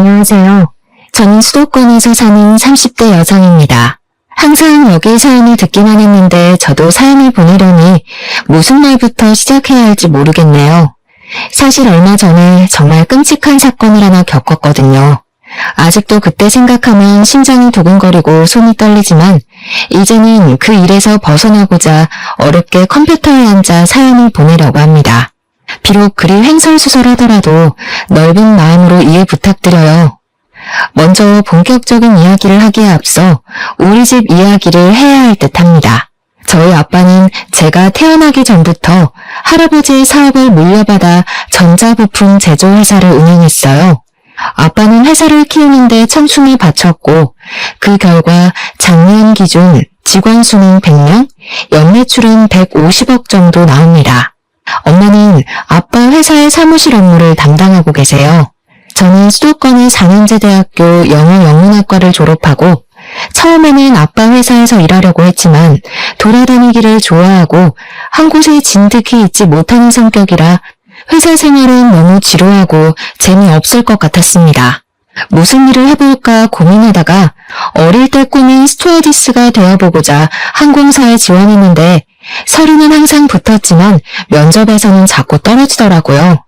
안녕하세요. 저는 수도권에서 사는 30대 여성입니다. 항상 여기 사연을 듣기만 했는데 저도 사연을 보내려니 무슨 말부터 시작해야 할지 모르겠네요. 사실 얼마 전에 정말 끔찍한 사건을 하나 겪었거든요. 아직도 그때 생각하면 심장이 두근거리고 손이 떨리지만 이제는 그 일에서 벗어나고자 어렵게 컴퓨터에 앉아 사연을 보내려고 합니다. 비록 그리 횡설수설하더라도 넓은 마음으로 이해 부탁드려요. 먼저 본격적인 이야기를 하기에 앞서 우리 집 이야기를 해야 할 듯합니다. 저희 아빠는 제가 태어나기 전부터 할아버지의 사업을 물려받아 전자부품 제조회사를 운영했어요. 아빠는 회사를 키우는데 청춘을 바쳤고 그 결과 작년 기준 직원 수는 100명, 연매출은 150억 정도 나옵니다. 엄마는 아빠 회사의 사무실 업무를 담당하고 계세요. 저는 수도권의 4년제 대학교 영어영문학과를 졸업하고 처음에는 아빠 회사에서 일하려고 했지만 돌아다니기를 좋아하고 한 곳에 진득이 있지 못하는 성격이라 회사 생활은 너무 지루하고 재미없을 것 같았습니다. 무슨 일을 해볼까 고민하다가 어릴 때 꿈인 스튜어디스가 되어보고자 항공사에 지원했는데 서류는 항상 붙었지만 면접에서는 자꾸 떨어지더라고요.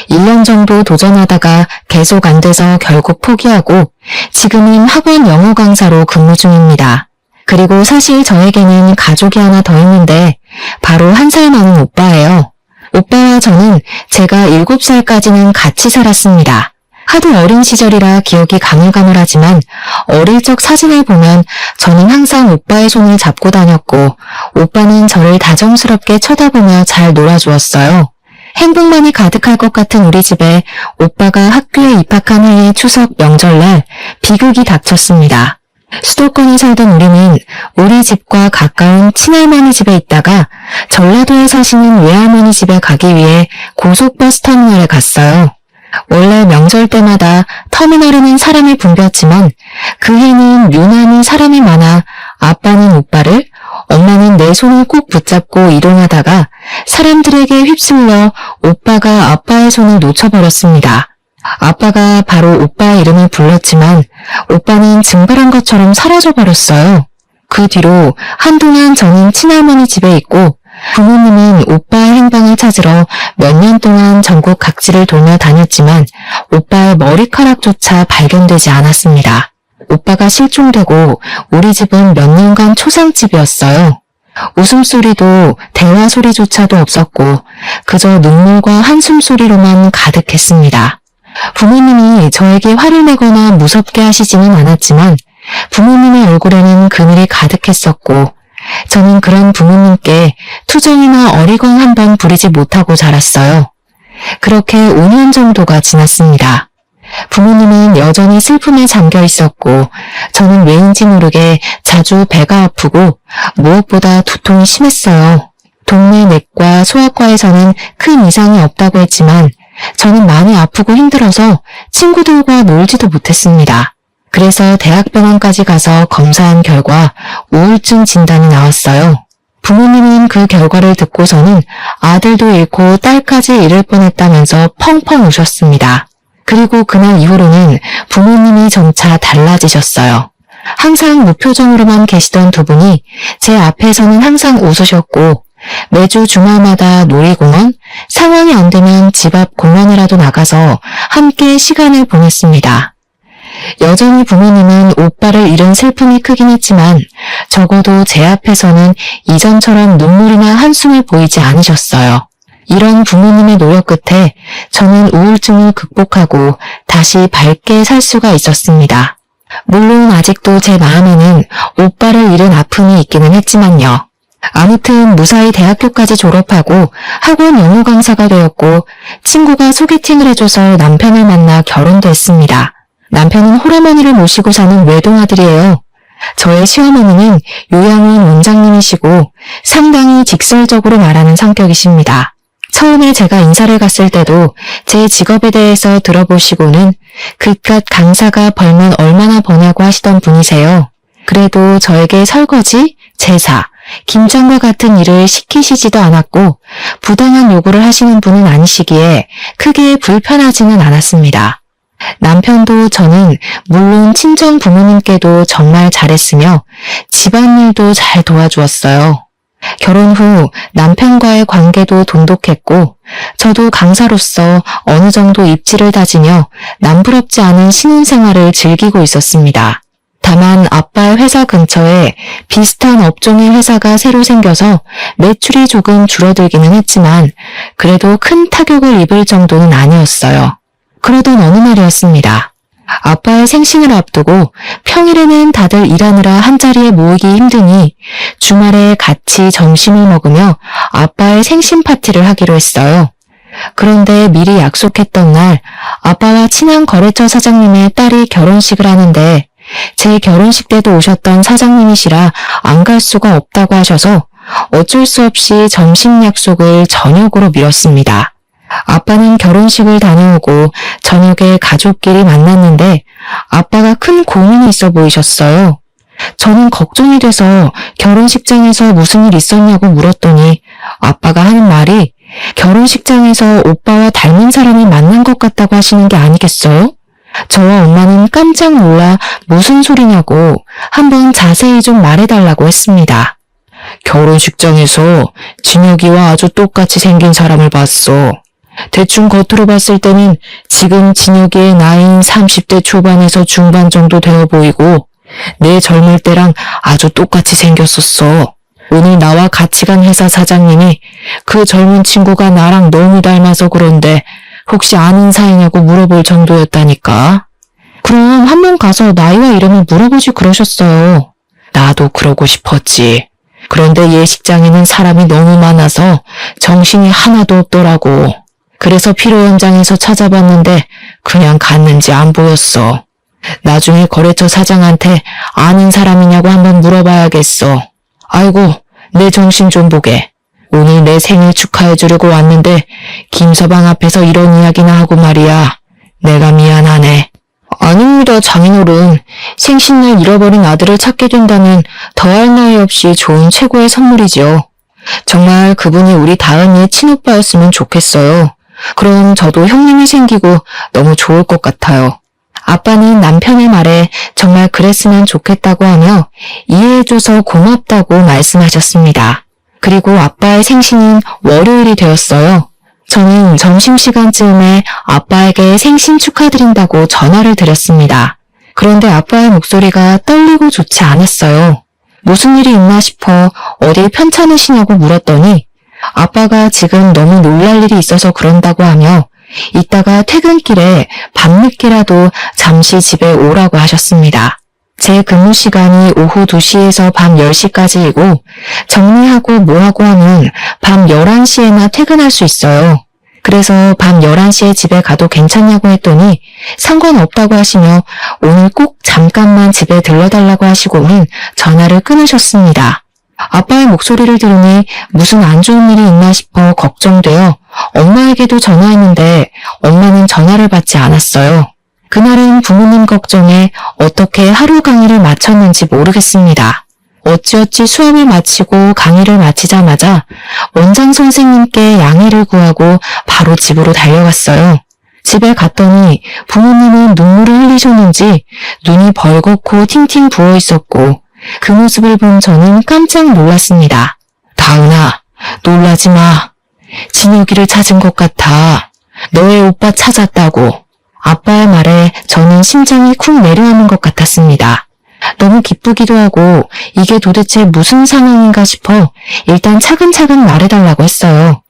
1년 정도 도전하다가 계속 안 돼서 결국 포기하고 지금은 학원 영어 강사로 근무 중입니다. 그리고 사실 저에게는 가족이 하나 더 있는데 바로 1살 많은 오빠예요. 오빠와 저는 제가 7살까지는 같이 살았습니다. 하도 어린 시절이라 기억이 가물가물하지만 어릴 적 사진을 보면 저는 항상 오빠의 손을 잡고 다녔고 오빠는 저를 다정스럽게 쳐다보며 잘 놀아주었어요. 행복만이 가득할 것 같은 우리 집에 오빠가 학교에 입학한 해의 추석 명절날 비극이 닥쳤습니다. 수도권에 살던 우리는 우리 집과 가까운 친할머니 집에 있다가 전라도에 사시는 외할머니 집에 가기 위해 고속버스 터미널에 갔어요. 원래 명절 때마다 터미널에는 사람이 붐볐지만 그 해는 유난히 사람이 많아 아빠는 오빠를, 엄마는 내 손을 꼭 붙잡고 이동하다가 사람들에게 휩쓸려 오빠가 아빠의 손을 놓쳐버렸습니다. 아빠가 바로 오빠의 이름을 불렀지만 오빠는 증발한 것처럼 사라져버렸어요. 그 뒤로 한동안 저는 친할머니 집에 있고 부모님은 오빠의 행방을 찾으러 몇 년 동안 전국 각지를 돌며 다녔지만 오빠의 머리카락조차 발견되지 않았습니다. 오빠가 실종되고 우리 집은 몇 년간 초상집이었어요. 웃음소리도 대화 소리조차도 없었고 그저 눈물과 한숨소리로만 가득했습니다. 부모님이 저에게 화를 내거나 무섭게 하시지는 않았지만 부모님의 얼굴에는 그늘이 가득했었고 저는 그런 부모님께 투정이나 어리광 한 번 부리지 못하고 자랐어요. 그렇게 5년 정도가 지났습니다. 부모님은 여전히 슬픔에 잠겨 있었고 저는 왜인지 모르게 자주 배가 아프고 무엇보다 두통이 심했어요. 동네 내과 소아과에서는 큰 이상이 없다고 했지만 저는 많이 아프고 힘들어서 친구들과 놀지도 못했습니다. 그래서 대학병원까지 가서 검사한 결과 우울증 진단이 나왔어요. 부모님은 그 결과를 듣고서는 아들도 잃고 딸까지 잃을 뻔했다면서 펑펑 우셨습니다. 그리고 그날 이후로는 부모님이 점차 달라지셨어요. 항상 무표정으로만 계시던 두 분이 제 앞에서는 항상 웃으셨고 매주 주말마다 놀이공원, 상황이 안 되면 집 앞 공원이라도 나가서 함께 시간을 보냈습니다. 여전히 부모님은 오빠를 잃은 슬픔이 크긴 했지만 적어도 제 앞에서는 이전처럼 눈물이나 한숨을 보이지 않으셨어요. 이런 부모님의 노력 끝에 저는 우울증을 극복하고 다시 밝게 살 수가 있었습니다. 물론 아직도 제 마음에는 오빠를 잃은 아픔이 있기는 했지만요. 아무튼 무사히 대학교까지 졸업하고 학원 영어 강사가 되었고 친구가 소개팅을 해줘서 남편을 만나 결혼도 했습니다. 남편은 홀어머니를 모시고 사는 외동아들이에요. 저의 시어머니는 요양원 원장님이시고 상당히 직설적으로 말하는 성격이십니다. 처음에 제가 인사를 갔을 때도 제 직업에 대해서 들어보시고는 그깟 강사가 벌면 얼마나 버냐고 하시던 분이세요. 그래도 저에게 설거지, 제사, 김장과 같은 일을 시키시지도 않았고 부당한 요구를 하시는 분은 아니시기에 크게 불편하지는 않았습니다. 남편도 저는 물론 친정 부모님께도 정말 잘했으며 집안일도 잘 도와주었어요. 결혼 후 남편과의 관계도 돈독했고 저도 강사로서 어느 정도 입지를 다지며 남부럽지 않은 신혼생활을 즐기고 있었습니다. 다만 아빠의 회사 근처에 비슷한 업종의 회사가 새로 생겨서 매출이 조금 줄어들기는 했지만 그래도 큰 타격을 입을 정도는 아니었어요. 그러던 어느 날이었습니다. 아빠의 생신을 앞두고 평일에는 다들 일하느라 한자리에 모이기 힘드니 주말에 같이 점심을 먹으며 아빠의 생신 파티를 하기로 했어요. 그런데 미리 약속했던 날 아빠와 친한 거래처 사장님의 딸이 결혼식을 하는데 제 결혼식 때도 오셨던 사장님이시라 안 갈 수가 없다고 하셔서 어쩔 수 없이 점심 약속을 저녁으로 미뤘습니다. 아빠는 결혼식을 다녀오고 저녁에 가족끼리 만났는데 아빠가 큰 고민이 있어 보이셨어요. 저는 걱정이 돼서 결혼식장에서 무슨 일 있었냐고 물었더니 아빠가 하는 말이 결혼식장에서 오빠와 닮은 사람을 만난 것 같다고 하시는 게 아니겠어요? 저와 엄마는 깜짝 놀라 무슨 소리냐고 한번 자세히 좀 말해달라고 했습니다. 결혼식장에서 진혁이와 아주 똑같이 생긴 사람을 봤어. 대충 겉으로 봤을 때는 지금 진혁이의 나이인 30대 초반에서 중반 정도 되어 보이고 내 젊을 때랑 아주 똑같이 생겼었어. 오늘 나와 같이 간 회사 사장님이 그 젊은 친구가 나랑 너무 닮아서 그런데 혹시 아는 사이냐고 물어볼 정도였다니까. 그럼 한번 가서 나이와 이름을 물어보지 그러셨어요. 나도 그러고 싶었지. 그런데 예식장에는 사람이 너무 많아서 정신이 하나도 없더라고. 그래서 필요 현장에서 찾아봤는데 그냥 갔는지 안 보였어. 나중에 거래처 사장한테 아는 사람이냐고 한번 물어봐야겠어. 아이고, 내 정신 좀 보게. 오늘 내 생일 축하해주려고 왔는데 김서방 앞에서 이런 이야기나 하고 말이야. 내가 미안하네. 아닙니다, 장인어른. 생신날 잃어버린 아들을 찾게 된다면 더할 나위 없이 좋은 최고의 선물이지요. 정말 그분이 우리 다은이의 친오빠였으면 좋겠어요. 그럼 저도 형님이 생기고 너무 좋을 것 같아요. 아빠는 남편의 말에 정말 그랬으면 좋겠다고 하며 이해해줘서 고맙다고 말씀하셨습니다. 그리고 아빠의 생신은 월요일이 되었어요. 저는 점심시간쯤에 아빠에게 생신 축하드린다고 전화를 드렸습니다. 그런데 아빠의 목소리가 떨리고 좋지 않았어요. 무슨 일이 있나 싶어 어디 편찮으시냐고 물었더니 아빠가 지금 너무 놀랄 일이 있어서 그런다고 하며 이따가 퇴근길에 밤늦게라도 잠시 집에 오라고 하셨습니다. 제 근무 시간이 오후 2시에서 밤 10시까지이고 정리하고 뭐하고 하면 밤 11시에나 퇴근할 수 있어요. 그래서 밤 11시에 집에 가도 괜찮냐고 했더니 상관없다고 하시며 오늘 꼭 잠깐만 집에 들러달라고 하시고는 전화를 끊으셨습니다. 아빠의 목소리를 들으니 무슨 안 좋은 일이 있나 싶어 걱정되어 엄마에게도 전화했는데 엄마는 전화를 받지 않았어요. 그날은 부모님 걱정에 어떻게 하루 강의를 마쳤는지 모르겠습니다. 어찌어찌 수업을 마치고 강의를 마치자마자 원장 선생님께 양해를 구하고 바로 집으로 달려갔어요. 집에 갔더니 부모님은 눈물을 흘리셨는지 눈이 벌겋고 팅팅 부어 있었고 그 모습을 본 저는 깜짝 놀랐습니다. 다은아, 놀라지 마. 진혁이를 찾은 것 같아. 너의 오빠 찾았다고. 아빠의 말에 저는 심장이 쿵 내려앉는 것 같았습니다. 너무 기쁘기도 하고 이게 도대체 무슨 상황인가 싶어 일단 차근차근 말해달라고 했어요.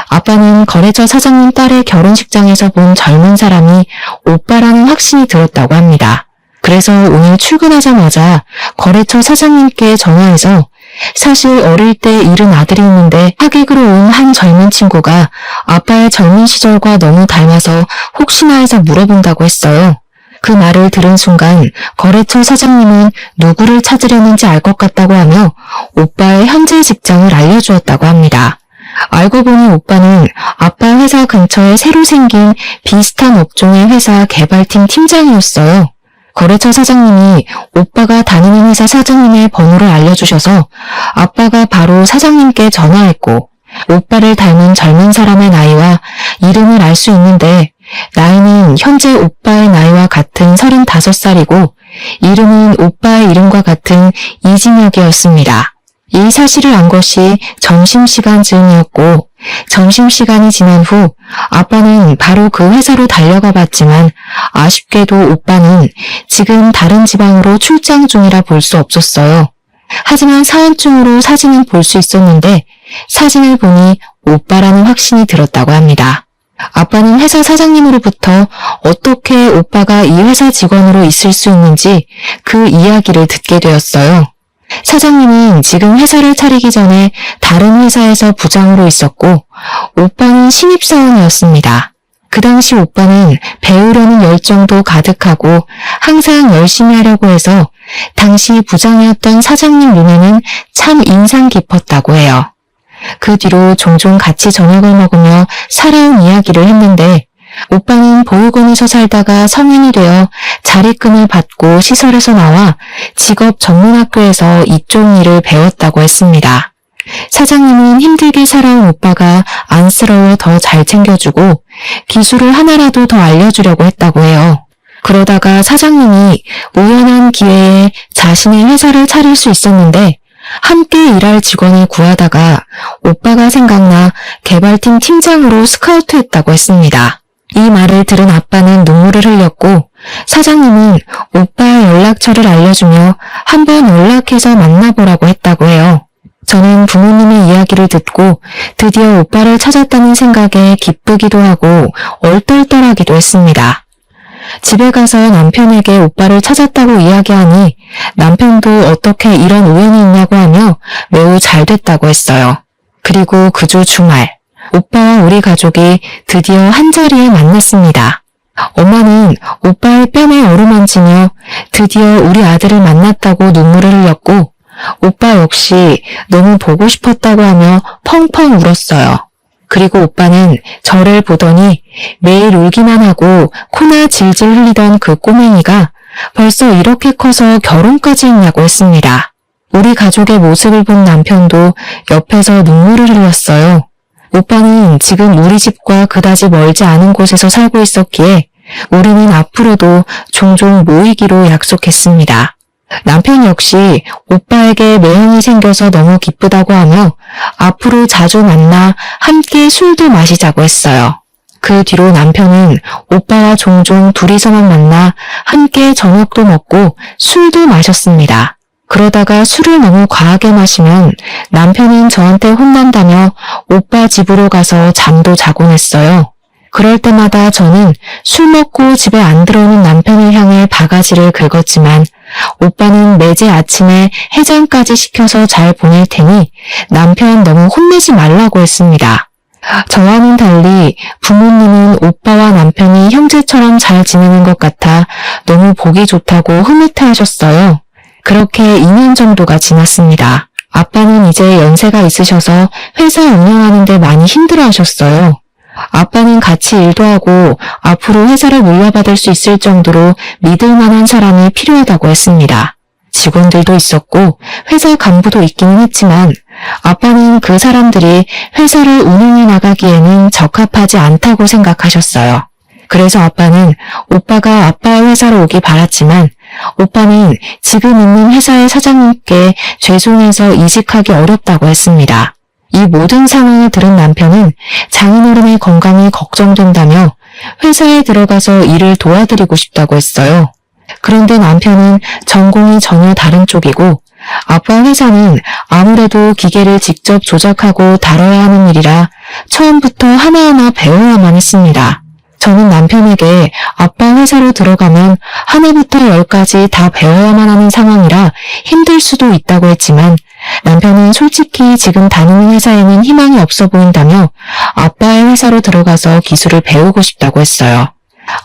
아빠는 거래처 사장님 딸의 결혼식장에서 본 젊은 사람이 오빠라는 확신이 들었다고 합니다. 그래서 오늘 출근하자마자 거래처 사장님께 전화해서 사실 어릴 때 잃은 아들이 있는데 하객으로 온 한 젊은 친구가 아빠의 젊은 시절과 너무 닮아서 혹시나 해서 물어본다고 했어요. 그 말을 들은 순간 거래처 사장님은 누구를 찾으려는지 알 것 같다고 하며 오빠의 현재 직장을 알려주었다고 합니다. 알고 보니 오빠는 아빠 회사 근처에 새로 생긴 비슷한 업종의 회사 개발팀 팀장이었어요. 거래처 사장님이 오빠가 다니는 회사 사장님의 번호를 알려주셔서 아빠가 바로 사장님께 전화했고 오빠를 닮은 젊은 사람의 나이와 이름을 알 수 있는데 나이는 현재 오빠의 나이와 같은 35살이고 이름은 오빠의 이름과 같은 이진혁이었습니다. 이 사실을 안 것이 점심시간쯤이었고 점심시간이 지난 후 아빠는 바로 그 회사로 달려가 봤지만 아쉽게도 오빠는 지금 다른 지방으로 출장 중이라 볼 수 없었어요. 하지만 사연증으로 사진은 볼 수 있었는데 사진을 보니 오빠라는 확신이 들었다고 합니다. 아빠는 회사 사장님으로부터 어떻게 오빠가 이 회사 직원으로 있을 수 있는지 그 이야기를 듣게 되었어요. 사장님은 지금 회사를 차리기 전에 다른 회사에서 부장으로 있었고 오빠는 신입사원이었습니다. 그 당시 오빠는 배우려는 열정도 가득하고 항상 열심히 하려고 해서 당시 부장이었던 사장님 눈에는 참 인상 깊었다고 해요. 그 뒤로 종종 같이 저녁을 먹으며 살아온 이야기를 했는데 오빠는 보육원에서 살다가 성인이 되어 자립금을 받고 시설에서 나와 직업 전문학교에서 이쪽 일을 배웠다고 했습니다. 사장님은 힘들게 살아온 오빠가 안쓰러워 더 잘 챙겨주고 기술을 하나라도 더 알려주려고 했다고 해요. 그러다가 사장님이 우연한 기회에 자신의 회사를 차릴 수 있었는데 함께 일할 직원을 구하다가 오빠가 생각나 개발팀 팀장으로 스카우트했다고 했습니다. 이 말을 들은 아빠는 눈물을 흘렸고 사장님은 오빠의 연락처를 알려주며 한번 연락해서 만나보라고 했다고 해요. 저는 부모님의 이야기를 듣고 드디어 오빠를 찾았다는 생각에 기쁘기도 하고 얼떨떨하기도 했습니다. 집에 가서 남편에게 오빠를 찾았다고 이야기하니 남편도 어떻게 이런 우연이 있냐고 하며 매우 잘 됐다고 했어요. 그리고 그 주 주말 오빠와 우리 가족이 드디어 한자리에 만났습니다. 엄마는 오빠의 뺨에 어루만지며 드디어 우리 아들을 만났다고 눈물을 흘렸고 오빠 역시 너무 보고 싶었다고 하며 펑펑 울었어요. 그리고 오빠는 저를 보더니 매일 울기만 하고 코나 질질 흘리던 그 꼬맹이가 벌써 이렇게 커서 결혼까지 했냐고 했습니다. 우리 가족의 모습을 본 남편도 옆에서 눈물을 흘렸어요. 오빠는 지금 우리 집과 그다지 멀지 않은 곳에서 살고 있었기에 우리는 앞으로도 종종 모이기로 약속했습니다. 남편 역시 오빠에게 매형이 생겨서 너무 기쁘다고 하며 앞으로 자주 만나 함께 술도 마시자고 했어요. 그 뒤로 남편은 오빠와 종종 둘이서만 만나 함께 저녁도 먹고 술도 마셨습니다. 그러다가 술을 너무 과하게 마시면 남편은 저한테 혼난다며 오빠 집으로 가서 잠도 자곤 했어요. 그럴 때마다 저는 술 먹고 집에 안 들어오는 남편을 향해 바가지를 긁었지만 오빠는 매제 아침에 해장까지 시켜서 잘 보낼 테니 남편 너무 혼내지 말라고 했습니다. 저와는 달리 부모님은 오빠와 남편이 형제처럼 잘 지내는 것 같아 너무 보기 좋다고 흐뭇해하셨어요. 그렇게 2년 정도가 지났습니다. 아빠는 이제 연세가 있으셔서 회사 운영하는 데 많이 힘들어하셨어요. 아빠는 같이 일도 하고 앞으로 회사를 물려받을 수 있을 정도로 믿을 만한 사람이 필요하다고 했습니다. 직원들도 있었고 회사 간부도 있기는 했지만 아빠는 그 사람들이 회사를 운영해 나가기에는 적합하지 않다고 생각하셨어요. 그래서 아빠는 오빠가 아빠의 회사로 오기 바랐지만 오빠는 지금 있는 회사의 사장님께 죄송해서 이직하기 어렵다고 했습니다. 이 모든 상황을 들은 남편은 장인어른의 건강이 걱정된다며 회사에 들어가서 일을 도와드리고 싶다고 했어요. 그런데 남편은 전공이 전혀 다른 쪽이고 아빠 회사는 아무래도 기계를 직접 조작하고 다뤄야 하는 일이라 처음부터 하나하나 배워야만 했습니다. 저는 남편에게 아빠 회사로 들어가면 하나부터 열까지 다 배워야만 하는 상황이라 힘들 수도 있다고 했지만 남편은 솔직히 지금 다니는 회사에는 희망이 없어 보인다며 아빠의 회사로 들어가서 기술을 배우고 싶다고 했어요.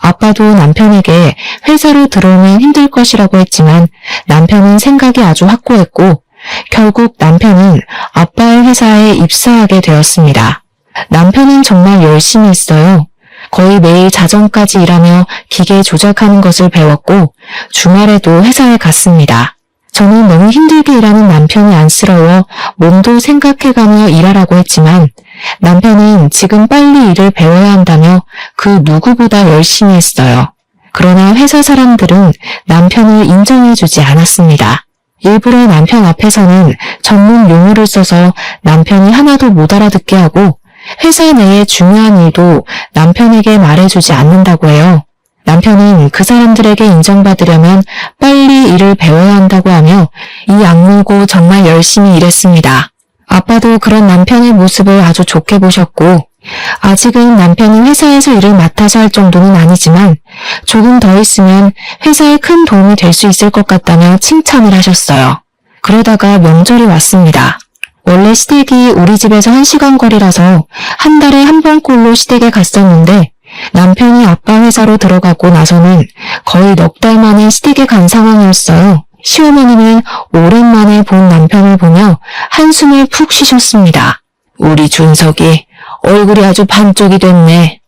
아빠도 남편에게 회사로 들어오면 힘들 것이라고 했지만 남편은 생각이 아주 확고했고 결국 남편은 아빠의 회사에 입사하게 되었습니다. 남편은 정말 열심히 했어요. 거의 매일 자정까지 일하며 기계 조작하는 것을 배웠고 주말에도 회사에 갔습니다. 저는 너무 힘들게 일하는 남편이 안쓰러워 몸도 생각해가며 일하라고 했지만 남편은 지금 빨리 일을 배워야 한다며 그 누구보다 열심히 했어요. 그러나 회사 사람들은 남편을 인정해주지 않았습니다. 일부러 남편 앞에서는 전문 용어를 써서 남편이 하나도 못 알아듣게 하고 회사 내의 중요한 일도 남편에게 말해주지 않는다고 해요. 남편은 그 사람들에게 인정받으려면 빨리 일을 배워야 한다고 하며 이 악물고 정말 열심히 일했습니다. 아빠도 그런 남편의 모습을 아주 좋게 보셨고 아직은 남편이 회사에서 일을 맡아서 할 정도는 아니지만 조금 더 있으면 회사에 큰 도움이 될 수 있을 것 같다며 칭찬을 하셨어요. 그러다가 명절이 왔습니다. 원래 시댁이 우리 집에서 1시간 거리라서 한 달에 한 번꼴로 시댁에 갔었는데 남편이 아빠 회사로 들어가고 나서는 거의 넉 달 만에 시댁에 간 상황이었어요. 시어머니는 오랜만에 본 남편을 보며 한숨을 푹 쉬셨습니다. 우리 준석이 얼굴이 아주 반쪽이 됐네.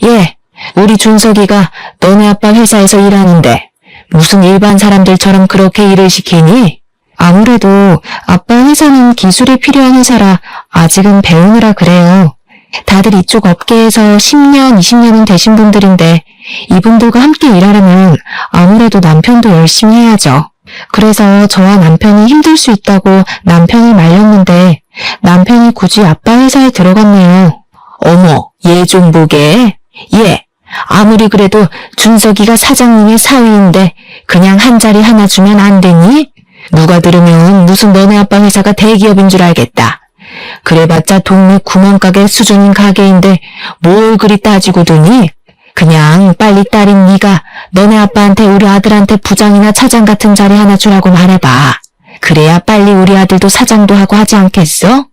예, 우리 준석이가 너네 아빠 회사에서 일하는데 무슨 일반 사람들처럼 그렇게 일을 시키니? 아무래도 아빠 회사는 기술이 필요한 회사라 아직은 배우느라 그래요. 다들 이쪽 업계에서 10년, 20년은 되신 분들인데 이분들과 함께 일하려면 아무래도 남편도 열심히 해야죠. 그래서 저와 남편이 힘들 수 있다고 남편을 말렸는데 남편이 굳이 아빠 회사에 들어갔네요. 어머, 얘 좀 보게. 얘, 아무리 그래도 준석이가 사장님의 사위인데 그냥 한 자리 하나 주면 안 되니? 누가 들으면 무슨 너네 아빠 회사가 대기업인 줄 알겠다. 그래봤자 동네 구멍가게 수준인 가게인데 뭘 그리 따지고 드니? 그냥 빨리 딸인 네가 너네 아빠한테 우리 아들한테 부장이나 차장 같은 자리 하나 주라고 말해봐. 그래야 빨리 우리 아들도 사장도 하고 하지 않겠어?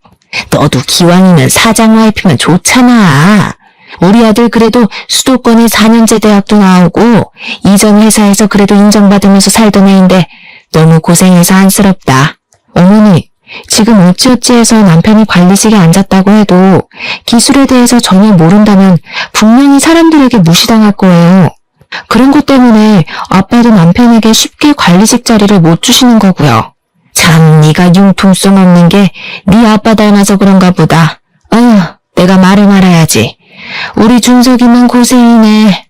너도 기왕이면 사장 와이프면 좋잖아. 우리 아들 그래도 수도권에 4년제 대학도 나오고 이전 회사에서 그래도 인정받으면서 살던 애인데 너무 고생해서 안쓰럽다. 어머니, 지금 어찌어찌해서 남편이 관리직에 앉았다고 해도 기술에 대해서 전혀 모른다면 분명히 사람들에게 무시당할 거예요. 그런 것 때문에 아빠도 남편에게 쉽게 관리직 자리를 못 주시는 거고요. 참, 네가 융통성 없는 게 네 아빠 닮아서 그런가 보다. 아휴, 내가 말을 말아야지. 우리 준석이만 고생이네.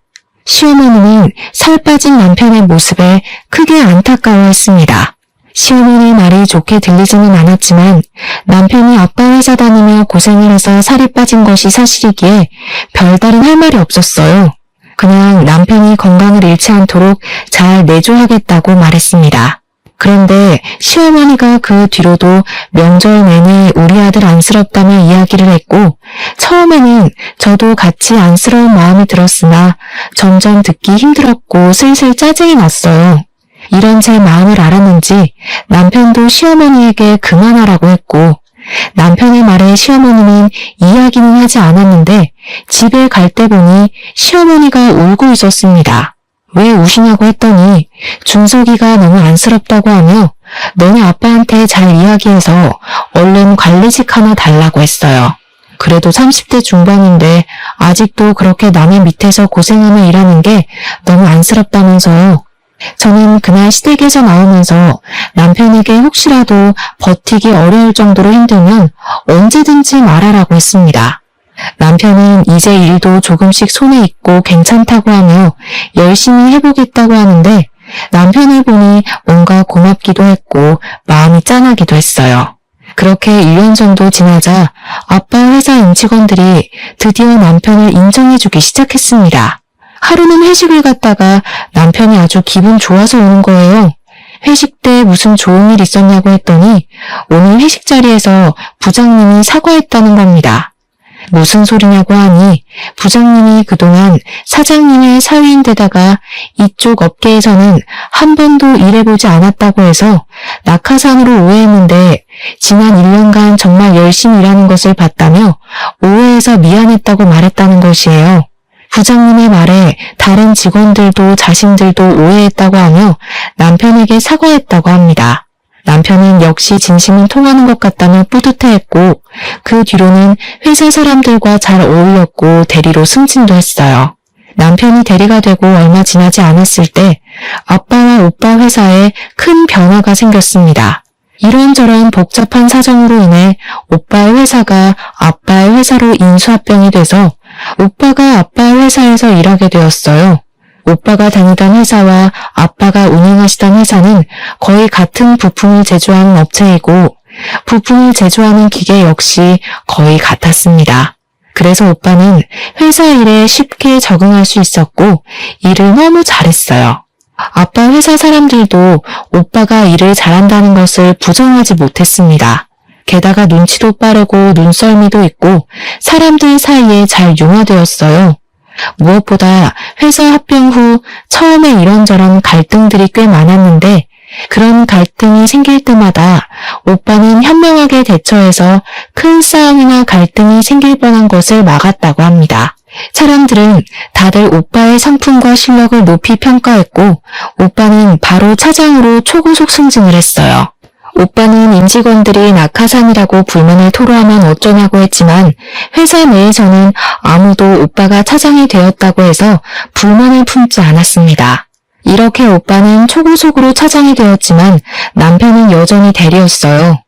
시어머니는 살 빠진 남편의 모습에 크게 안타까워했습니다. 시어머니의 말이 좋게 들리지는 않았지만 남편이 아빠 회사 다니며 고생을 해서 살이 빠진 것이 사실이기에 별다른 할 말이 없었어요. 그냥 남편이 건강을 잃지 않도록 잘 내조하겠다고 말했습니다. 그런데 시어머니가 그 뒤로도 명절 내내 우리 아들 안쓰럽다며 이야기를 했고 처음에는 저도 같이 안쓰러운 마음이 들었으나 점점 듣기 힘들었고 슬슬 짜증이 났어요. 이런 제 마음을 알았는지 남편도 시어머니에게 그만하라고 했고 남편의 말에 시어머니는 이야기는 하지 않았는데 집에 갈 때 보니 시어머니가 울고 있었습니다. 왜 우시냐고 했더니 준석이가 너무 안쓰럽다고 하며 너네 아빠한테 잘 이야기해서 얼른 관리직 하나 달라고 했어요. 그래도 30대 중반인데 아직도 그렇게 남의 밑에서 고생하며 일하는 게 너무 안쓰럽다면서요. 저는 그날 시댁에서 나오면서 남편에게 혹시라도 버티기 어려울 정도로 힘들면 언제든지 말하라고 했습니다. 남편은 이제 일도 조금씩 손에 익고 괜찮다고 하며 열심히 해보겠다고 하는데 남편을 보니 뭔가 고맙기도 했고 마음이 짠하기도 했어요. 그렇게 1년 정도 지나자 아빠 회사 임직원들이 드디어 남편을 인정해주기 시작했습니다. 하루는 회식을 갔다가 남편이 아주 기분 좋아서 오는 거예요. 회식 때 무슨 좋은 일 있었냐고 했더니 오늘 회식 자리에서 부장님이 사과했다는 겁니다. 무슨 소리냐고 하니 부장님이 그동안 사장님의 사위인데다가 이쪽 업계에서는 한 번도 일해보지 않았다고 해서 낙하산으로 오해했는데 지난 1년간 정말 열심히 일하는 것을 봤다며 오해해서 미안했다고 말했다는 것이에요. 부장님의 말에 다른 직원들도 자신들도 오해했다고 하며 남편에게 사과했다고 합니다. 남편은 역시 진심은 통하는 것 같다며 뿌듯해했고 그 뒤로는 회사 사람들과 잘 어울렸고 대리로 승진도 했어요. 남편이 대리가 되고 얼마 지나지 않았을 때 아빠와 오빠 회사에 큰 변화가 생겼습니다. 이런저런 복잡한 사정으로 인해 오빠의 회사가 아빠의 회사로 인수합병이 돼서 오빠가 아빠의 회사에서 일하게 되었어요. 오빠가 다니던 회사와 아빠가 운영하시던 회사는 거의 같은 부품을 제조하는 업체이고 부품을 제조하는 기계 역시 거의 같았습니다. 그래서 오빠는 회사 일에 쉽게 적응할 수 있었고 일을 너무 잘했어요. 아빠 회사 사람들도 오빠가 일을 잘한다는 것을 부정하지 못했습니다. 게다가 눈치도 빠르고 눈썰미도 있고 사람들 사이에 잘 융화되었어요. 무엇보다 회사 합병 후 처음에 이런저런 갈등들이 꽤 많았는데 그런 갈등이 생길 때마다 오빠는 현명하게 대처해서 큰 싸움이나 갈등이 생길 뻔한 것을 막았다고 합니다. 사람들은 다들 오빠의 성품과 실력을 높이 평가했고 오빠는 바로 차장으로 초고속 승진을 했어요. 오빠는 임직원들이 낙하산이라고 불만을 토로하면 어쩌냐고 했지만 회사 내에서는 아무도 오빠가 차장이 되었다고 해서 불만을 품지 않았습니다. 이렇게 오빠는 초고속으로 차장이 되었지만 남편은 여전히 대리였어요.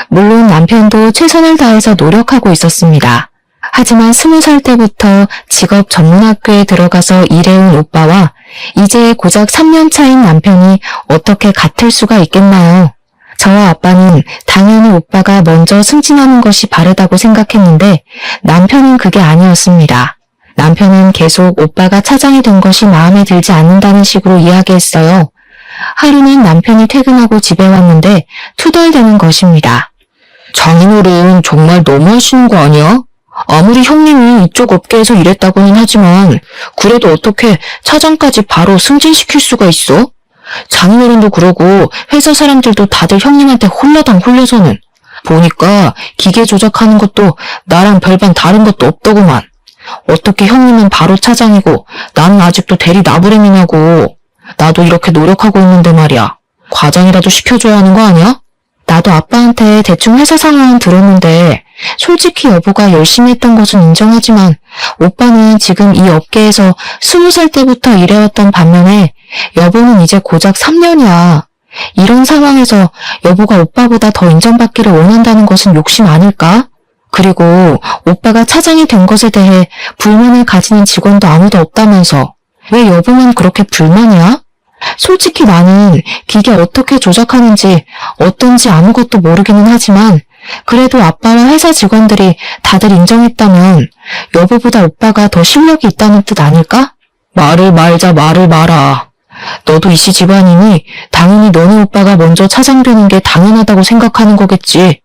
물론 남편도 최선을 다해서 노력하고 있었습니다. 하지만 20살 때부터 직업 전문학교에 들어가서 일해온 오빠와 이제 고작 3년 차인 남편이 어떻게 같을 수가 있겠나요? 저와 아빠는 당연히 오빠가 먼저 승진하는 것이 바르다고 생각했는데 남편은 그게 아니었습니다. 남편은 계속 오빠가 차장이 된 것이 마음에 들지 않는다는 식으로 이야기했어요. 하루는 남편이 퇴근하고 집에 왔는데 투덜대는 것입니다. 장인어른 정말 너무하시는 거 아니야? 아무리 형님이 이쪽 업계에서 일했다고는 하지만 그래도 어떻게 차장까지 바로 승진시킬 수가 있어? 장인어른도 그러고 회사 사람들도 다들 형님한테 홀라당 홀려서는 보니까 기계 조작하는 것도 나랑 별반 다른 것도 없더구만. 어떻게 형님은 바로 차장이고 나는 아직도 대리 나부랭이냐고. 나도 이렇게 노력하고 있는데 말이야. 과장이라도 시켜줘야 하는 거 아니야? 나도 아빠한테 대충 회사 상황은 들었는데 솔직히 여보가 열심히 했던 것은 인정하지만 오빠는 지금 이 업계에서 20살 때부터 일해왔던 반면에 여보는 이제 고작 3년이야. 이런 상황에서 여보가 오빠보다 더 인정받기를 원한다는 것은 욕심 아닐까? 그리고 오빠가 차장이 된 것에 대해 불만을 가지는 직원도 아무도 없다면서 왜 여보만 그렇게 불만이야? 솔직히 나는 기계 어떻게 조작하는지 어떤지 아무것도 모르기는 하지만 그래도 아빠와 회사 직원들이 다들 인정했다면 여보보다 오빠가 더 실력이 있다는 뜻 아닐까? 말을 말자 말을 말아. 너도 이씨 집안이니 당연히 너네 오빠가 먼저 차장되는 게 당연하다고 생각하는 거겠지.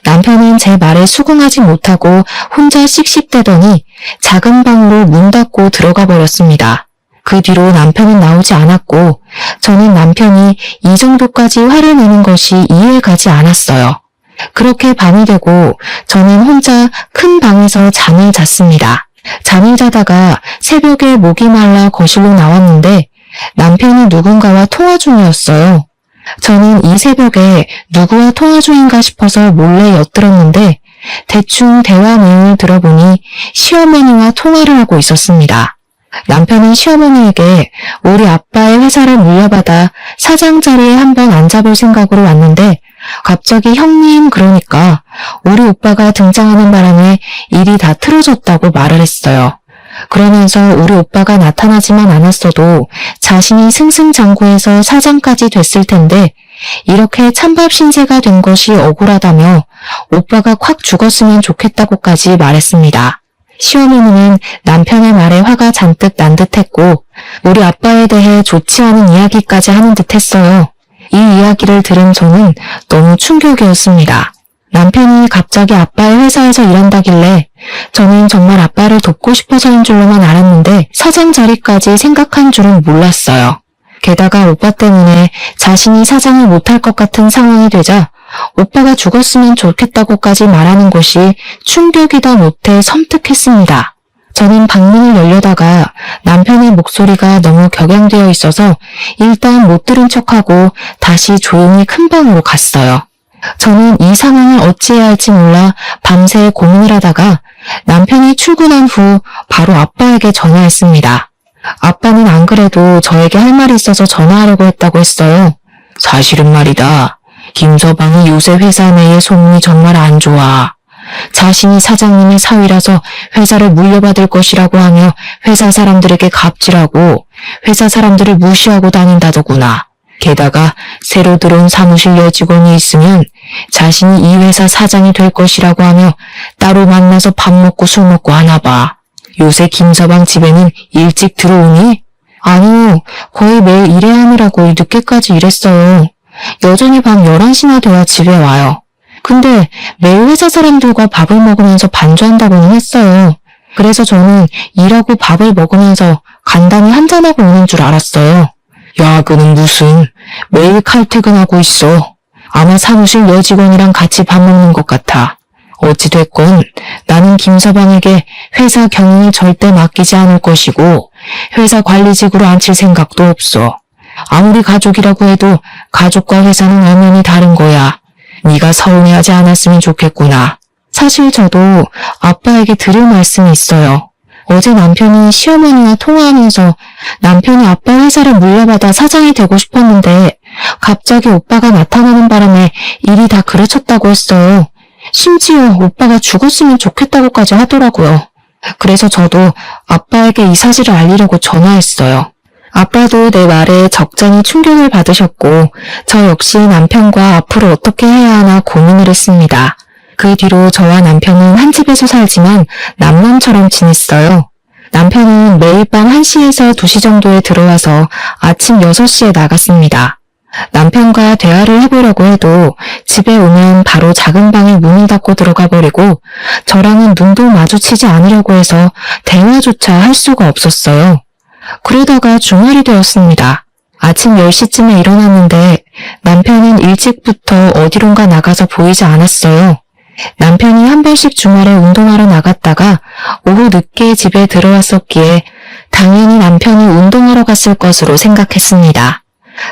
남편은 제 말에 수긍하지 못하고 혼자 씩씩대더니 작은 방으로 문 닫고 들어가 버렸습니다. 그 뒤로 남편은 나오지 않았고 저는 남편이 이 정도까지 화를 내는 것이 이해가 가지 않았어요. 그렇게 밤이 되고 저는 혼자 큰 방에서 잠을 잤습니다. 잠을 자다가 새벽에 목이 말라 거실로 나왔는데 남편이 누군가와 통화 중이었어요. 저는 이 새벽에 누구와 통화 중인가 싶어서 몰래 엿들었는데 대충 대화 내용을 들어보니 시어머니와 통화를 하고 있었습니다. 남편은 시어머니에게 우리 아빠의 회사를 물려받아 사장 자리에 한번 앉아볼 생각으로 왔는데 갑자기 형님 그러니까 우리 오빠가 등장하는 바람에 일이 다 틀어졌다고 말을 했어요. 그러면서 우리 오빠가 나타나지만 않았어도 자신이 승승장구해서 사장까지 됐을 텐데 이렇게 찬밥 신세가 된 것이 억울하다며 오빠가 콱 죽었으면 좋겠다고까지 말했습니다. 시어머니는 남편의 말에 화가 잔뜩 난 듯했고 우리 아빠에 대해 좋지 않은 이야기까지 하는 듯했어요. 이 이야기를 들은 저는 너무 충격이었습니다. 남편이 갑자기 아빠의 회사에서 일한다길래 저는 정말 아빠를 돕고 싶어서인 줄로만 알았는데 사장 자리까지 생각한 줄은 몰랐어요. 게다가 오빠 때문에 자신이 사장을 못할 것 같은 상황이 되자 오빠가 죽었으면 좋겠다고까지 말하는 것이 충격이다 못해 섬뜩했습니다. 저는 방문을 열려다가 남편의 목소리가 너무 격양되어 있어서 일단 못 들은 척하고 다시 조용히 큰 방으로 갔어요. 저는 이 상황을 어찌해야 할지 몰라 밤새 고민을 하다가 남편이 출근한 후 바로 아빠에게 전화했습니다. 아빠는 안 그래도 저에게 할 말이 있어서 전화하려고 했다고 했어요. 사실은 말이다. 김서방이 요새 회사 내의 소문이 정말 안 좋아. 자신이 사장님의 사위라서 회사를 물려받을 것이라고 하며 회사 사람들에게 갑질하고 회사 사람들을 무시하고 다닌다더구나. 게다가 새로 들어온 사무실 여직원이 있으면 자신이 이 회사 사장이 될 것이라고 하며 따로 만나서 밥 먹고 술 먹고 하나 봐. 요새 김서방 집에는 일찍 들어오니? 아니요, 거의 매일 일해야 하느라고 늦게까지 일했어요. 여전히 밤 11시나 돼야 집에 와요. 근데 매일 회사 사람들과 밥을 먹으면서 반주한다고는 했어요. 그래서 저는 일하고 밥을 먹으면서 간단히 한잔하고 오는 줄 알았어요. 야근은 무슨, 매일 칼퇴근하고 있어. 아마 사무실 여직원이랑 같이 밥 먹는 것 같아. 어찌됐건 나는 김서방에게 회사 경영을 절대 맡기지 않을 것이고 회사 관리직으로 앉힐 생각도 없어. 아무리 가족이라고 해도 가족과 회사는 엄연히 다른 거야. 네가 서운해하지 않았으면 좋겠구나. 사실 저도 아빠에게 드릴 말씀이 있어요. 어제 남편이 시어머니와 통화하면서 남편이 아빠 회사를 물려받아 사장이 되고 싶었는데 갑자기 오빠가 나타나는 바람에 일이 다 그르쳤다고 했어요. 심지어 오빠가 죽었으면 좋겠다고까지 하더라고요. 그래서 저도 아빠에게 이 사실을 알리려고 전화했어요. 아빠도 내 말에 적잖이 충격을 받으셨고 저 역시 남편과 앞으로 어떻게 해야 하나 고민을 했습니다. 그 뒤로 저와 남편은 한 집에서 살지만 남남처럼 지냈어요. 남편은 매일 밤 1시에서 2시 정도에 들어와서 아침 6시에 나갔습니다. 남편과 대화를 해보려고 해도 집에 오면 바로 작은 방에 문을 닫고 들어가 버리고 저랑은 눈도 마주치지 않으려고 해서 대화조차 할 수가 없었어요. 그러다가 주말이 되었습니다. 아침 10시쯤에 일어났는데 남편은 일찍부터 어디론가 나가서 보이지 않았어요. 남편이 한 번씩 주말에 운동하러 나갔다가 오후 늦게 집에 들어왔었기에 당연히 남편이 운동하러 갔을 것으로 생각했습니다.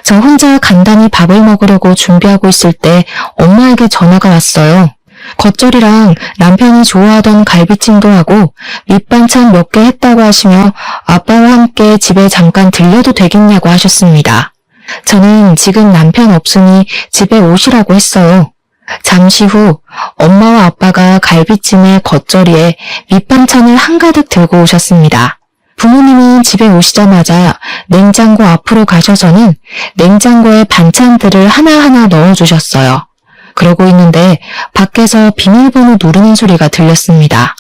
저 혼자 간단히 밥을 먹으려고 준비하고 있을 때 엄마에게 전화가 왔어요. 겉절이랑 남편이 좋아하던 갈비찜도 하고 밑반찬 몇 개 했다고 하시며 아빠와 함께 집에 잠깐 들려도 되겠냐고 하셨습니다. 저는 지금 남편 없으니 집에 오시라고 했어요. 잠시 후 엄마와 아빠가 갈비찜에 겉절이에 밑반찬을 한가득 들고 오셨습니다. 부모님은 집에 오시자마자 냉장고 앞으로 가셔서는 냉장고에 반찬들을 하나하나 넣어주셨어요. 그러고 있는데 밖에서 비밀번호 누르는 소리가 들렸습니다.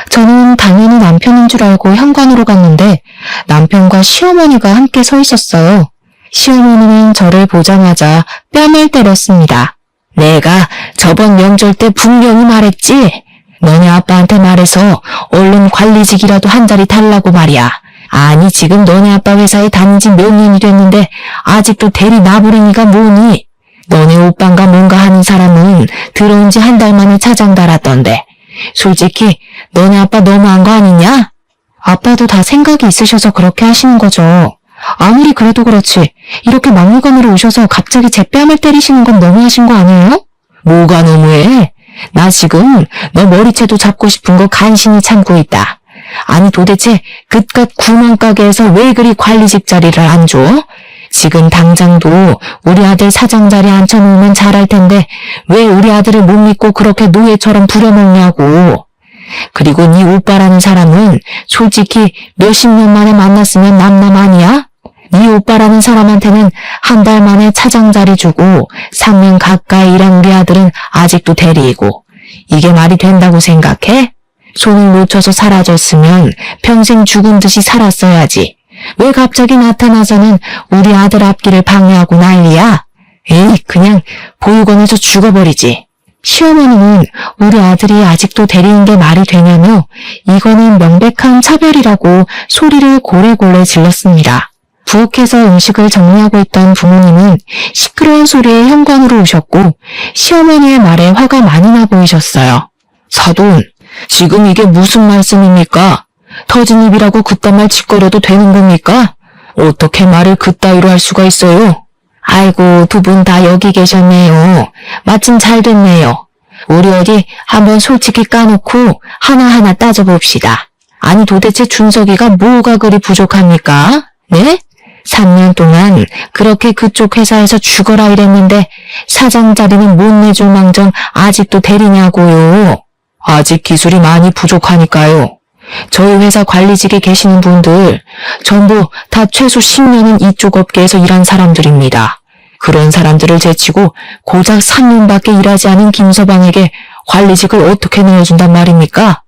저는 당연히 남편인 줄 알고 현관으로 갔는데 남편과 시어머니가 함께 서 있었어요. 시어머니는 저를 보자마자 뺨을 때렸습니다. 내가 저번 명절 때 분명히 말했지? 너네 아빠한테 말해서 얼른 관리직이라도 한 자리 달라고 말이야. 아니 지금 너네 아빠 회사에 다닌 지 몇 년이 됐는데 아직도 대리 나부랭이가 뭐니? 너네 오빠가 뭔가 하는 사람은 들어온 지 한 달 만에 차장 달았던데. 솔직히 너네 아빠 너무한 거 아니냐? 아빠도 다 생각이 있으셔서 그렇게 하시는 거죠. 아무리 그래도 그렇지 이렇게 막무가내로 오셔서 갑자기 제 뺨을 때리시는 건 너무하신 거 아니에요? 뭐가 너무해? 나 지금 너 머리채도 잡고 싶은 거 간신히 참고 있다. 아니 도대체 그깟 구멍가게에서 왜 그리 관리직 자리를 안 줘? 지금 당장도 우리 아들 사장 자리에 앉혀놓으면 잘할 텐데 왜 우리 아들을 못 믿고 그렇게 노예처럼 부려먹냐고. 그리고 네 오빠라는 사람은 솔직히 몇십 년 만에 만났으면 남남 아니야? 네 오빠라는 사람한테는 한 달 만에 차장 자리 주고 3년 가까이 일한 우리 아들은 아직도 대리이고 이게 말이 된다고 생각해? 손을 놓쳐서 사라졌으면 평생 죽은 듯이 살았어야지. 왜 갑자기 나타나서는 우리 아들 앞길을 방해하고 난리야? 에이 그냥 보육원에서 죽어버리지. 시어머니는 우리 아들이 아직도 대리인 게 말이 되냐며 이거는 명백한 차별이라고 소리를 고래고래 질렀습니다. 부엌에서 음식을 정리하고 있던 부모님은 시끄러운 소리에 현관으로 오셨고 시어머니의 말에 화가 많이 나 보이셨어요. 사돈, 지금 이게 무슨 말씀입니까? 터진 입이라고 그딴 말 짓거려도 되는 겁니까? 어떻게 말을 그따위로 할 수가 있어요? 아이고, 두 분 다 여기 계셨네요. 마침 잘 됐네요. 우리 어디 한번 솔직히 까놓고 하나하나 따져봅시다. 아니 도대체 준석이가 뭐가 그리 부족합니까? 네? 3년 동안 그렇게 그쪽 회사에서 죽어라 이랬는데 사장 자리는 못 내줄 망정 아직도 대리냐고요. 아직 기술이 많이 부족하니까요. 저희 회사 관리직에 계시는 분들 전부 다 최소 10년은 이쪽 업계에서 일한 사람들입니다. 그런 사람들을 제치고 고작 3년밖에 일하지 않은 김서방에게 관리직을 어떻게 내어준단 말입니까?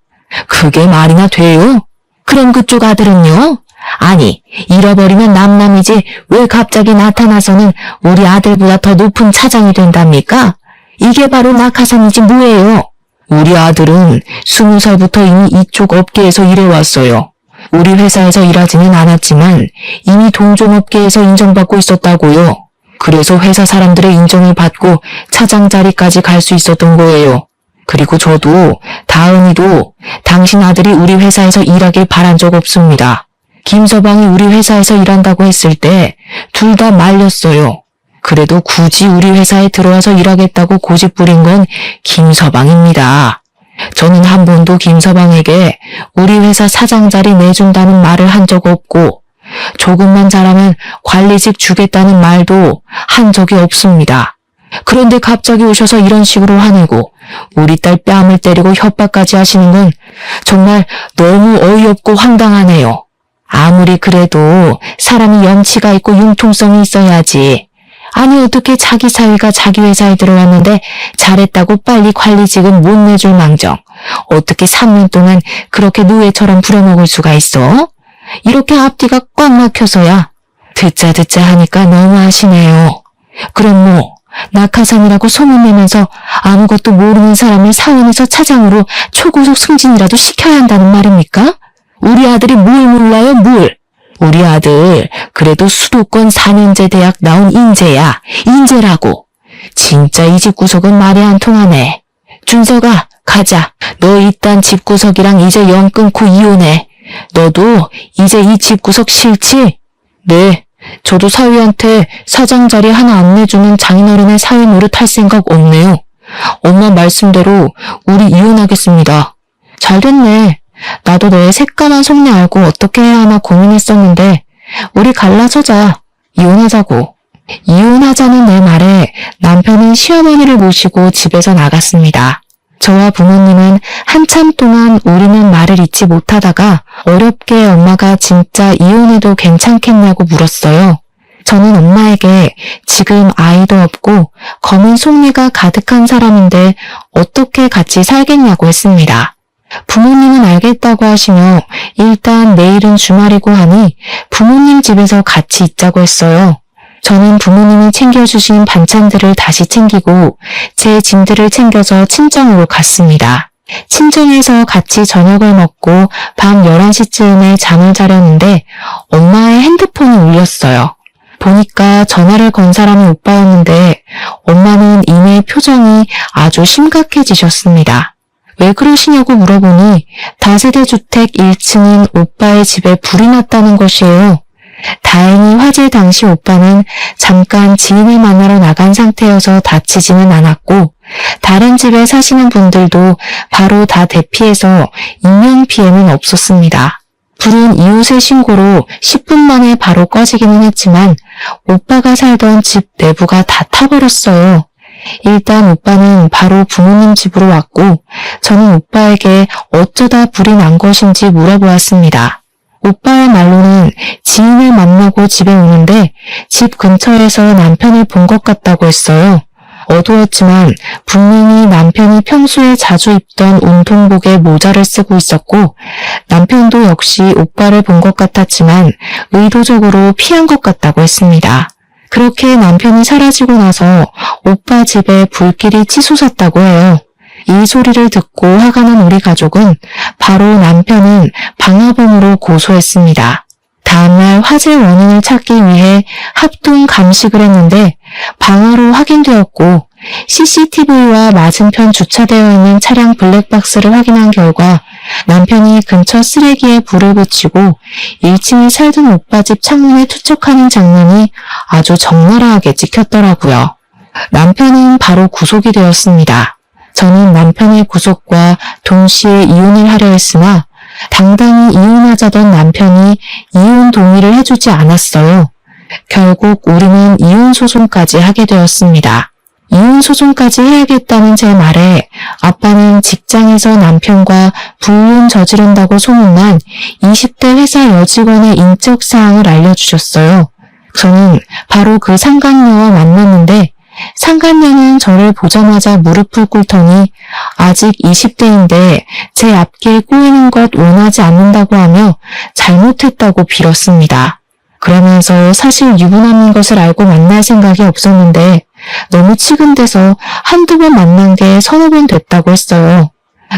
그게 말이나 돼요? 그럼 그쪽 아들은요? 아니, 잃어버리면 남남이지 왜 갑자기 나타나서는 우리 아들보다 더 높은 차장이 된답니까? 이게 바로 낙하산이지 뭐예요? 우리 아들은 20살부터 이미 이쪽 업계에서 일해왔어요. 우리 회사에서 일하지는 않았지만 이미 동종업계에서 인정받고 있었다고요. 그래서 회사 사람들의 인정을 받고 차장 자리까지 갈 수 있었던 거예요. 그리고 저도 다은이도 당신 아들이 우리 회사에서 일하길 바란 적 없습니다. 김서방이 우리 회사에서 일한다고 했을 때 둘 다 말렸어요. 그래도 굳이 우리 회사에 들어와서 일하겠다고 고집 부린 건 김서방입니다. 저는 한 번도 김서방에게 우리 회사 사장 자리 내준다는 말을 한 적 없고 조금만 잘하면 관리직 주겠다는 말도 한 적이 없습니다. 그런데 갑자기 오셔서 이런 식으로 화내고 우리 딸 뺨을 때리고 협박까지 하시는 건 정말 너무 어이없고 황당하네요. 아무리 그래도 사람이 염치가 있고 융통성이 있어야지. 아니 어떻게 자기 사위가 자기 회사에 들어왔는데 잘했다고 빨리 관리직은 못 내줄 망정. 어떻게 3년 동안 그렇게 노예처럼 부려먹을 수가 있어? 이렇게 앞뒤가 꽉 막혀서야 듣자 하니까 너무하시네요. 그럼 뭐 낙하산이라고 소문내면서 아무것도 모르는 사람을 사원에서 차장으로 초고속 승진이라도 시켜야 한다는 말입니까? 우리 아들이 뭘 몰라요 뭘? 우리 아들 그래도 수도권 4년제 대학 나온 인재야. 인재라고. 진짜 이 집구석은 말이 안 통하네. 준석아 가자. 너 일단 집구석이랑 이제 연 끊고 이혼해. 너도 이제 이 집구석 싫지? 네. 저도 사위한테 사장 자리 하나 안 내주는 장인어른의 사위 노릇 할 생각 없네요. 엄마 말씀대로 우리 이혼하겠습니다. 잘됐네. 나도 너의 새까만 속내 알고 어떻게 해야 하나 고민했었는데 우리 갈라서자. 이혼하자고. 이혼하자는 내 말에 남편은 시어머니를 모시고 집에서 나갔습니다. 저와 부모님은 한참 동안 우리는 말을 잇지 못하다가 어렵게 엄마가 진짜 이혼해도 괜찮겠냐고 물었어요. 저는 엄마에게 지금 아이도 없고 검은 속내가 가득한 사람인데 어떻게 같이 살겠냐고 했습니다. 부모님은 알겠다고 하시며 일단 내일은 주말이고 하니 부모님 집에서 같이 있자고 했어요. 저는 부모님이 챙겨주신 반찬들을 다시 챙기고 제 짐들을 챙겨서 친정으로 갔습니다. 친정에서 같이 저녁을 먹고 밤 11시쯤에 잠을 자려는데 엄마의 핸드폰이 울렸어요. 보니까 전화를 건 사람이 오빠였는데 엄마는 이내 표정이 아주 심각해지셨습니다. 왜 그러시냐고 물어보니 다세대 주택 1층인 오빠의 집에 불이 났다는 것이에요. 다행히 화재 당시 오빠는 잠깐 지인을 만나러 나간 상태여서 다치지는 않았고 다른 집에 사시는 분들도 바로 다 대피해서 인명피해는 없었습니다. 불은 이웃의 신고로 10분 만에 바로 꺼지기는 했지만 오빠가 살던 집 내부가 다 타버렸어요. 일단 오빠는 바로 부모님 집으로 왔고 저는 오빠에게 어쩌다 불이 난 것인지 물어보았습니다. 오빠의 말로는 지인을 만나고 집에 오는데 집 근처에서 남편을 본 것 같다고 했어요. 어두웠지만 분명히 남편이 평소에 자주 입던 운동복에 모자를 쓰고 있었고 남편도 역시 오빠를 본 것 같았지만 의도적으로 피한 것 같다고 했습니다. 그렇게 남편이 사라지고 나서 오빠 집에 불길이 치솟았다고 해요. 이 소리를 듣고 화가 난 우리 가족은 바로 남편은 방화범으로 고소했습니다. 다음날 화재 원인을 찾기 위해 합동 감식을 했는데 방화로 확인되었고 CCTV와 맞은편 주차되어 있는 차량 블랙박스를 확인한 결과 남편이 근처 쓰레기에 불을 붙이고 1층에 살던 오빠 집 창문에 투척하는 장면이 아주 적나라하게 찍혔더라고요. 남편은 바로 구속이 되었습니다. 저는 남편의 구속과 동시에 이혼을 하려 했으나 당당히 이혼하자던 남편이 이혼 동의를 해주지 않았어요. 결국 우리는 이혼 소송까지 하게 되었습니다. 이혼 소송까지 해야겠다는 제 말에 아빠는 직장에서 남편과 불륜 저지른다고 소문난 20대 회사 여직원의 인적 사항을 알려주셨어요. 저는 바로 그 상간녀와 만났는데 상간녀는 저를 보자마자 무릎을 꿇더니 아직 20대인데 제 앞길 꼬이는 것 원하지 않는다고 하며 잘못했다고 빌었습니다. 그러면서 사실 유부남인 것을 알고 만날 생각이 없었는데 너무 치근대서 한두 번 만난 게 서너 번 됐다고 했어요.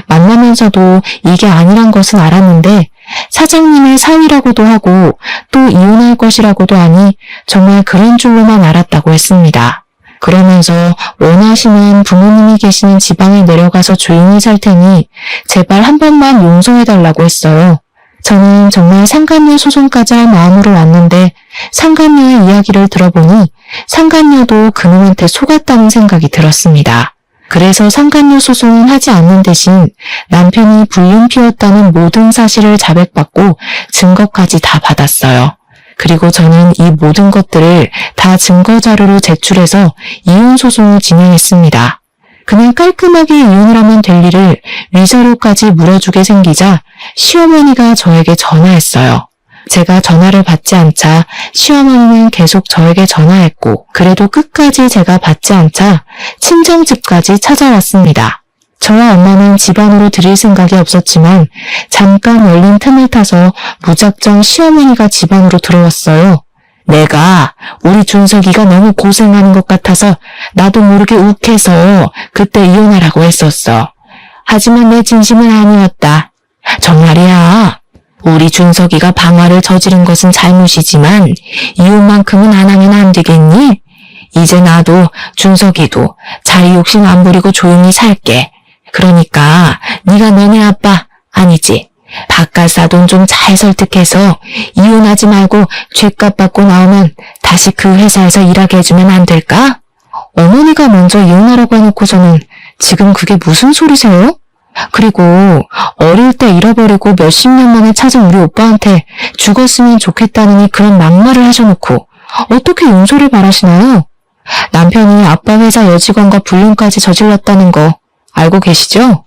만나면서도 이게 아니란 것은 알았는데 사장님의 사위라고도 하고 또 이혼할 것이라고도 하니 정말 그런 줄로만 알았다고 했습니다. 그러면서 원하시는 부모님이 계시는 지방에 내려가서 조용히 살 테니 제발 한 번만 용서해달라고 했어요. 저는 정말 상간녀 소송까지 할 마음으로 왔는데 상간녀의 이야기를 들어보니 상간녀도 그놈한테 속았다는 생각이 들었습니다. 그래서 상간녀 소송은 하지 않는 대신 남편이 불륜 피웠다는 모든 사실을 자백받고 증거까지 다 받았어요. 그리고 저는 이 모든 것들을 다 증거 자료로 제출해서 이혼 소송을 진행했습니다. 그냥 깔끔하게 이혼을 하면 될 일을 위자료까지 물어주게 생기자 시어머니가 저에게 전화했어요. 제가 전화를 받지 않자 시어머니는 계속 저에게 전화했고 그래도 끝까지 제가 받지 않자 친정집까지 찾아왔습니다. 저와 엄마는 집안으로 들일 생각이 없었지만 잠깐 열린 틈을 타서 무작정 시어머니가 집안으로 들어왔어요. 내가 우리 준석이가 너무 고생하는 것 같아서 나도 모르게 욱해서 그때 이혼하라고 했었어. 하지만 내 진심은 아니었다. 정말이야. 우리 준석이가 방화를 저지른 것은 잘못이지만 이혼만큼은 안 하면 안 되겠니? 이제 나도 준석이도 자리 욕심 안 부리고 조용히 살게. 그러니까 네가 너네 아빠 아니지. 바깥사돈 좀 잘 설득해서 이혼하지 말고 죗값 받고 나오면 다시 그 회사에서 일하게 해주면 안 될까? 어머니가 먼저 이혼하라고 해놓고서는 지금 그게 무슨 소리세요? 그리고 어릴 때 잃어버리고 몇십 년 만에 찾은 우리 오빠한테 죽었으면 좋겠다느니 그런 막말을 하셔놓고 어떻게 용서를 바라시나요? 남편이 아빠 회사 여직원과 불륜까지 저질렀다는 거 알고 계시죠?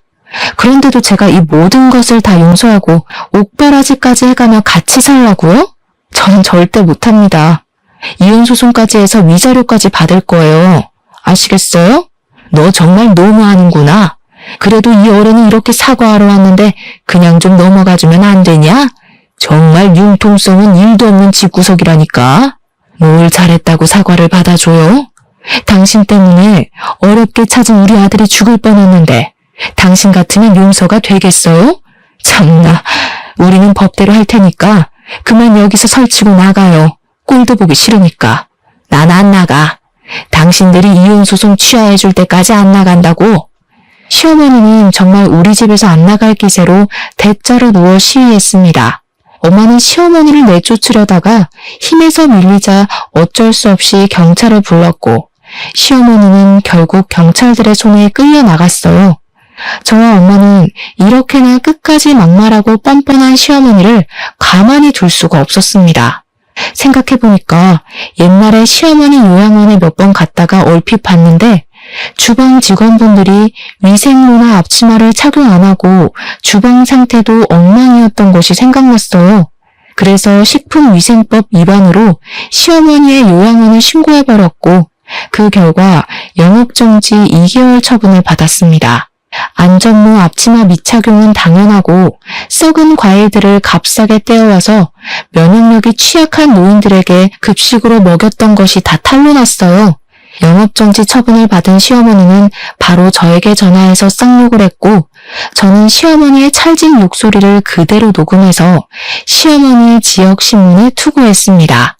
그런데도 제가 이 모든 것을 다 용서하고 옥바라지까지 해가며 같이 살라고요? 저는 절대 못합니다. 이혼소송까지 해서 위자료까지 받을 거예요. 아시겠어요? 너 정말 너무하는구나. 그래도 이 어른이 이렇게 사과하러 왔는데 그냥 좀 넘어가주면 안 되냐? 정말 융통성은 일도 없는 집구석이라니까. 뭘 잘했다고 사과를 받아줘요? 당신 때문에 어렵게 찾은 우리 아들이 죽을 뻔했는데 당신 같으면 용서가 되겠어요? 참나, 우리는 법대로 할 테니까 그만 여기서 설치고 나가요. 꼴도 보기 싫으니까. 난 안 나가. 당신들이 이혼소송 취하해줄 때까지 안 나간다고. 시어머니는 정말 우리 집에서 안 나갈 기세로 대자로 누워 시위했습니다. 엄마는 시어머니를 내쫓으려다가 힘에서 밀리자 어쩔 수 없이 경찰을 불렀고 시어머니는 결국 경찰들의 손에 끌려나갔어요. 저와 엄마는 이렇게나 끝까지 막말하고 뻔뻔한 시어머니를 가만히 둘 수가 없었습니다. 생각해보니까 옛날에 시어머니 요양원에 몇 번 갔다가 얼핏 봤는데 주방 직원분들이 위생모나 앞치마를 착용 안 하고 주방 상태도 엉망이었던 것이 생각났어요. 그래서 식품위생법 위반으로 시어머니의 요양원을 신고해버렸고 그 결과 영업정지 2개월 처분을 받았습니다. 안전모 앞치마 미착용은 당연하고 썩은 과일들을 값싸게 떼어와서 면역력이 취약한 노인들에게 급식으로 먹였던 것이 다 탄로났어요. 영업정지 처분을 받은 시어머니는 바로 저에게 전화해서 쌍욕을 했고 저는 시어머니의 찰진 욕소리를 그대로 녹음해서 시어머니의 지역신문에 투고했습니다.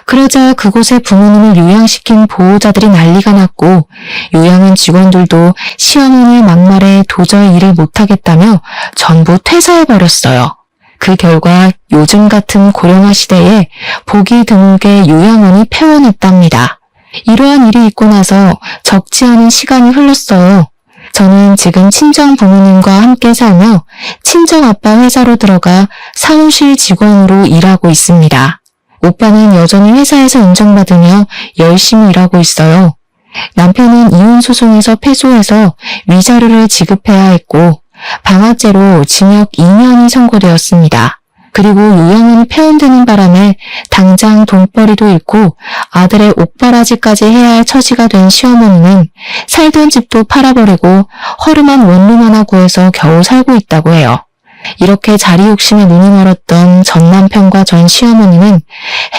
그러자 그곳에 부모님을 요양시킨 보호자들이 난리가 났고 요양원 직원들도 시어머니의 막말에 도저히 일을 못하겠다며 전부 퇴사해버렸어요. 그 결과 요즘 같은 고령화 시대에 보기 드물게 요양원이 폐원했답니다. 이러한 일이 있고 나서 적지 않은 시간이 흘렀어요. 저는 지금 친정 부모님과 함께 살며 친정 아빠 회사로 들어가 사무실 직원으로 일하고 있습니다. 오빠는 여전히 회사에서 인정받으며 열심히 일하고 있어요. 남편은 이혼 소송에서 패소해서 위자료를 지급해야 했고 방아죄로 징역 2년이 선고되었습니다. 그리고 요양원이 폐원되는 바람에 당장 돈벌이도 잃고 아들의 옷바라지까지 해야 할 처지가 된 시어머니는 살던 집도 팔아버리고 허름한 원룸 하나 구해서 겨우 살고 있다고 해요. 이렇게 자리 욕심에 눈이 멀었던 전 남편과 전 시어머니는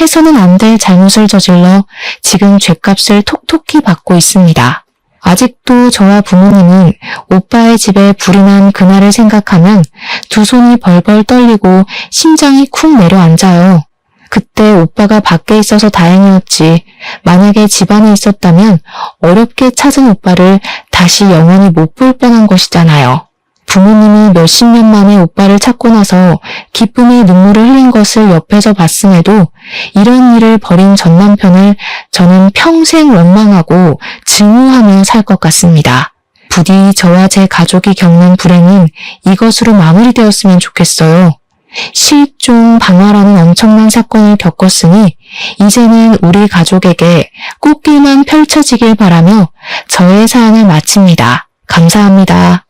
해서는 안 될 잘못을 저질러 지금 죗값을 톡톡히 받고 있습니다. 아직도 저와 부모님은 오빠의 집에 불이 난 그날을 생각하면 두 손이 벌벌 떨리고 심장이 쿵 내려앉아요. 그때 오빠가 밖에 있어서 다행이었지 만약에 집안에 있었다면 어렵게 찾은 오빠를 다시 영원히 못 볼 뻔한 것이잖아요. 부모님이 몇십 년 만에 오빠를 찾고 나서 기쁨의 눈물을 흘린 것을 옆에서 봤음에도 이런 일을 벌인 전 남편을 저는 평생 원망하고 증오하며 살 것 같습니다. 부디 저와 제 가족이 겪는 불행은 이것으로 마무리되었으면 좋겠어요. 실종, 방화라는 엄청난 사건을 겪었으니 이제는 우리 가족에게 꽃길만 펼쳐지길 바라며 저의 사연을 마칩니다. 감사합니다.